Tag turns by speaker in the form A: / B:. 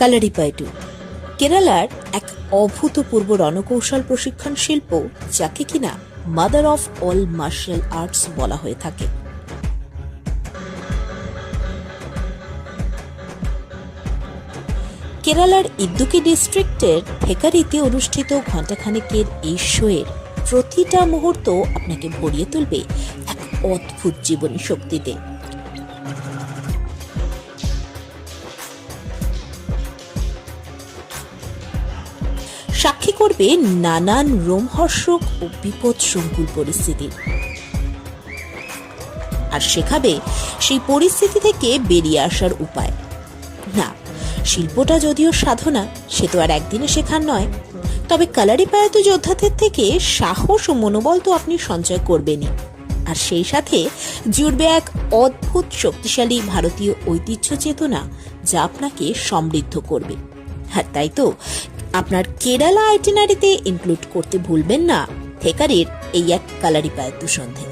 A: কালারিপায়টু কেরালার এক অভূতপূর্ব রণকৌশল প্রশিক্ষণ শিল্প, যাকে কিনা mother of all martial arts বলা হয়ে থাকে। কেরালার ইদ্দুকি ডিস্ট্রিক্টের থেকারিতে অনুষ্ঠিত ঘণ্টাখানেকের এই শোয়ের প্রতিটা মুহূর্ত আপনাকে ভরিয়ে তুলবে এক অদ্ভুত জীবনী শক্তিতে। সাক্ষী করবে নানান রোমহর্ষক ও বিপদসংকুল পরিস্থিতি, আর শেখাবে সেই পরিস্থিতি থেকে বেরিয়ে আসার উপায়। না, শিল্পটা যদিও সাধনা, সে তো আর একদিনে শেখার নয়, তবে কালারিপায়তু যোদ্ধাদের থেকে সাহস ও মনোবল তো আপনি সঞ্চয় করবেনই, আর সেই সাথে জুড়বে এক অদ্ভুত শক্তিশালী ভারতীয় ঐতিহ্য চেতনা, যা আপনাকে সমৃদ্ধ করবে। আর তাই তো আপনার কেরালা আইটিনারিতে ইনক্লুড করতে ভুলবেন না থেকারির এই এক কালারিপায়তু সন্ধে।